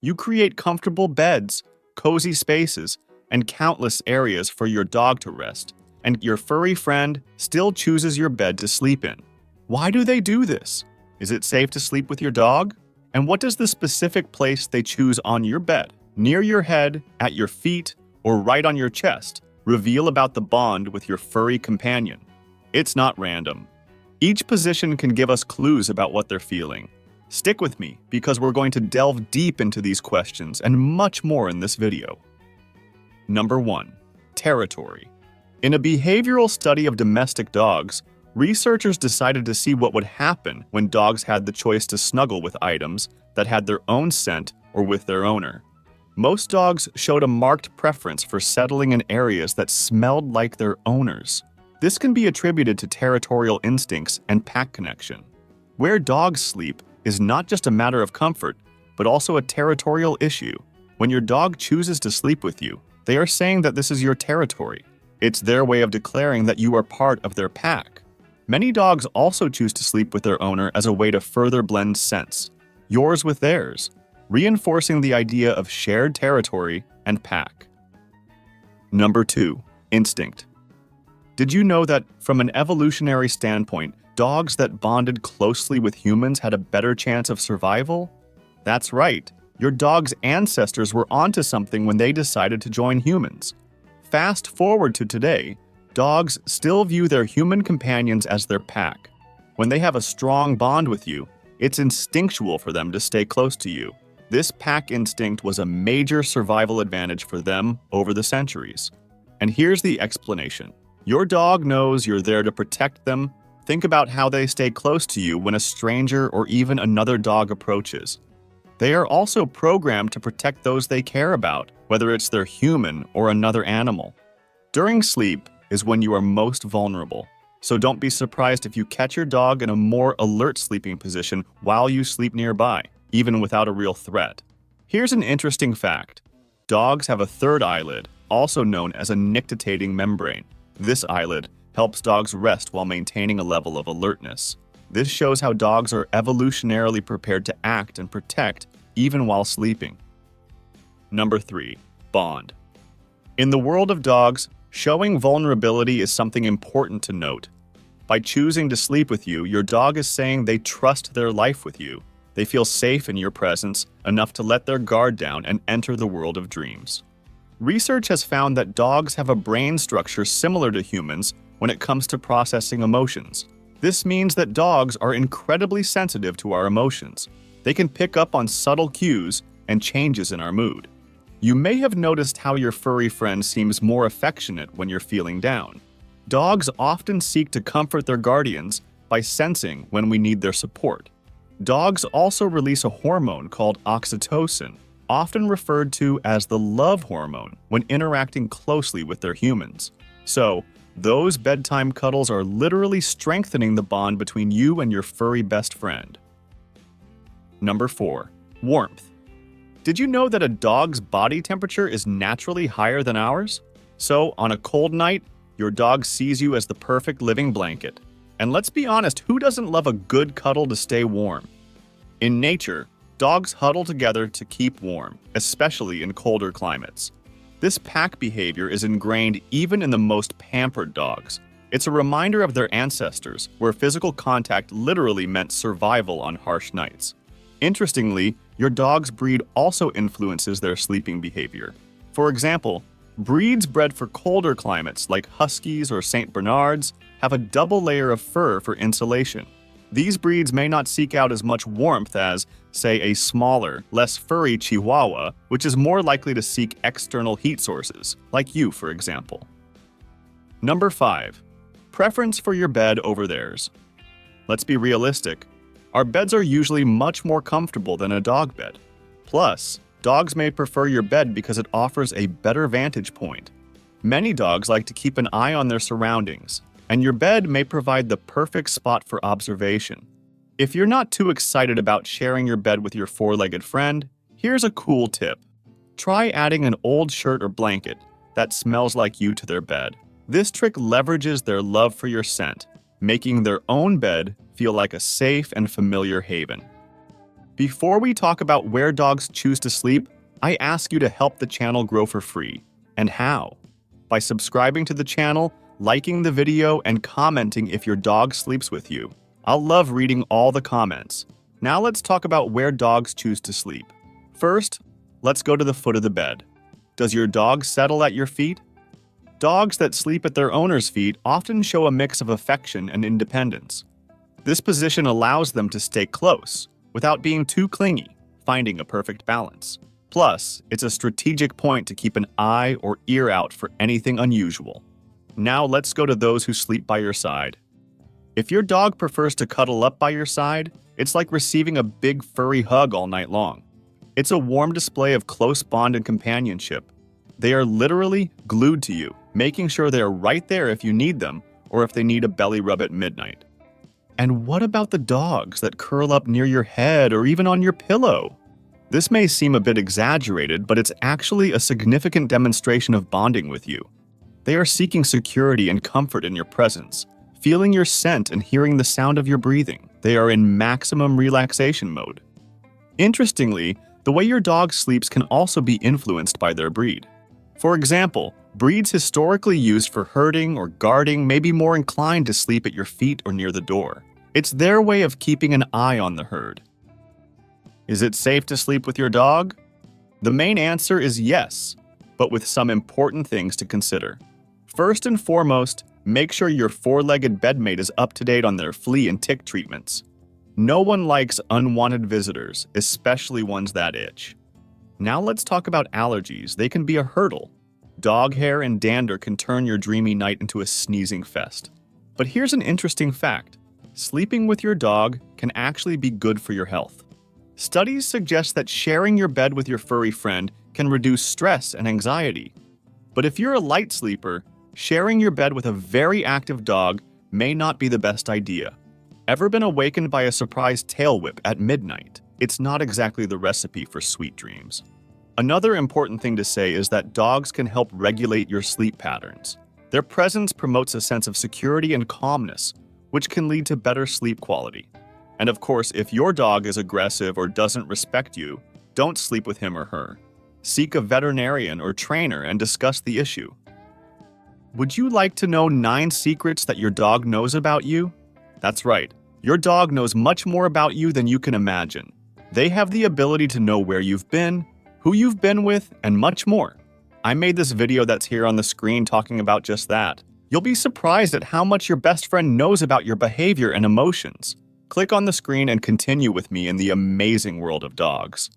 You create comfortable beds, cozy spaces, and countless areas for your dog to rest, and your furry friend still chooses your bed to sleep in. Why do they do this? Is it safe to sleep with your dog? And what does the specific place they choose on your bed, near your head, at your feet, or right on your chest, reveal about the bond with your furry companion? It's not random. Each position can give us clues about what they're feeling. Stick with me, because we're going to delve deep into these questions and much more in this video. Number 1. Territory. In a behavioral study of domestic dogs, researchers decided to see what would happen when dogs had the choice to snuggle with items that had their own scent or with their owner. Most dogs showed a marked preference for settling in areas that smelled like their owners. This can be attributed to territorial instincts and pack connection. Where dogs sleep is not just a matter of comfort, but also a territorial issue. When your dog chooses to sleep with you, they are saying that this is your territory. It's their way of declaring that you are part of their pack. Many dogs also choose to sleep with their owner as a way to further blend scents, yours with theirs, reinforcing the idea of shared territory and pack. Number 2. Instinct. Did you know that, from an evolutionary standpoint, dogs that bonded closely with humans had a better chance of survival? That's right. Your dog's ancestors were onto something when they decided to join humans. Fast forward to today, dogs still view their human companions as their pack. When they have a strong bond with you, it's instinctual for them to stay close to you. This pack instinct was a major survival advantage for them over the centuries. And here's the explanation. Your dog knows you're there to protect them. Think about how they stay close to you when a stranger or even another dog approaches. They are also programmed to protect those they care about, whether it's their human or another animal. During sleep is when you are most vulnerable, so don't be surprised if you catch your dog in a more alert sleeping position while you sleep nearby, even without a real threat. Here's an interesting fact. Dogs have a third eyelid, also known as a nictitating membrane. This eyelid helps dogs rest while maintaining a level of alertness. This shows how dogs are evolutionarily prepared to act and protect even while sleeping. Number 3. Bond. In the world of dogs, showing vulnerability is something important to note. By choosing to sleep with you, your dog is saying they trust their life with you. They feel safe in your presence enough to let their guard down and enter the world of dreams. Research has found that dogs have a brain structure similar to humans when it comes to processing emotions. This means that dogs are incredibly sensitive to our emotions. They can pick up on subtle cues and changes in our mood. You may have noticed how your furry friend seems more affectionate when you're feeling down. Dogs often seek to comfort their guardians by sensing when we need their support. Dogs also release a hormone called oxytocin, often referred to as the love hormone, when interacting closely with their humans. So, those bedtime cuddles are literally strengthening the bond between you and your furry best friend. Number 4. Warmth. Did you know that a dog's body temperature is naturally higher than ours? So, on a cold night, your dog sees you as the perfect living blanket. And let's be honest, who doesn't love a good cuddle to stay warm? In nature, dogs huddle together to keep warm, especially in colder climates. This pack behavior is ingrained even in the most pampered dogs. It's a reminder of their ancestors, where physical contact literally meant survival on harsh nights. Interestingly, your dog's breed also influences their sleeping behavior. For example, breeds bred for colder climates like Huskies or St. Bernards have a double layer of fur for insulation. These breeds may not seek out as much warmth as, say, a smaller, less furry Chihuahua, which is more likely to seek external heat sources, like you, for example. Number 5. Preference for your bed over theirs. Let's be realistic. Our beds are usually much more comfortable than a dog bed. Plus, dogs may prefer your bed because it offers a better vantage point. Many dogs like to keep an eye on their surroundings, and your bed may provide the perfect spot for observation. If you're not too excited about sharing your bed with your four-legged friend, here's a cool tip. Try adding an old shirt or blanket that smells like you to their bed. This trick leverages their love for your scent, making their own bed feel like a safe and familiar haven. Before we talk about where dogs choose to sleep, I ask you to help the channel grow for free. And how? By subscribing to the channel, liking the video, and commenting if your dog sleeps with you. I'll love reading all the comments. Now let's talk about where dogs choose to sleep. First, let's go to the foot of the bed. Does your dog settle at your feet? Dogs that sleep at their owner's feet often show a mix of affection and independence. This position allows them to stay close, without being too clingy, finding a perfect balance. Plus, it's a strategic point to keep an eye or ear out for anything unusual. Now let's go to those who sleep by your side. If your dog prefers to cuddle up by your side, it's like receiving a big furry hug all night long. It's a warm display of close bond and companionship. They are literally glued to you, making sure they are right there if you need them or if they need a belly rub at midnight. And what about the dogs that curl up near your head or even on your pillow? This may seem a bit exaggerated, but it's actually a significant demonstration of bonding with you. They are seeking security and comfort in your presence, feeling your scent and hearing the sound of your breathing. They are in maximum relaxation mode. Interestingly, the way your dog sleeps can also be influenced by their breed. For example, breeds historically used for herding or guarding may be more inclined to sleep at your feet or near the door. It's their way of keeping an eye on the herd. Is it safe to sleep with your dog? The main answer is yes, but with some important things to consider. First and foremost, make sure your four-legged bedmate is up to date on their flea and tick treatments. No one likes unwanted visitors, especially ones that itch. Now let's talk about allergies. They can be a hurdle. Dog hair and dander can turn your dreamy night into a sneezing fest. But here's an interesting fact. Sleeping with your dog can actually be good for your health. Studies suggest that sharing your bed with your furry friend can reduce stress and anxiety. But if you're a light sleeper, sharing your bed with a very active dog may not be the best idea. Ever been awakened by a surprise tail whip at midnight? It's not exactly the recipe for sweet dreams. Another important thing to say is that dogs can help regulate your sleep patterns. Their presence promotes a sense of security and calmness, which can lead to better sleep quality. And of course, if your dog is aggressive or doesn't respect you, don't sleep with him or her. Seek a veterinarian or trainer and discuss the issue. Would you like to know 9 secrets that your dog knows about you? That's right. Your dog knows much more about you than you can imagine. They have the ability to know where you've been, who you've been with, and much more. I made this video that's here on the screen talking about just that. You'll be surprised at how much your best friend knows about your behavior and emotions. Click on the screen and continue with me in the amazing world of dogs.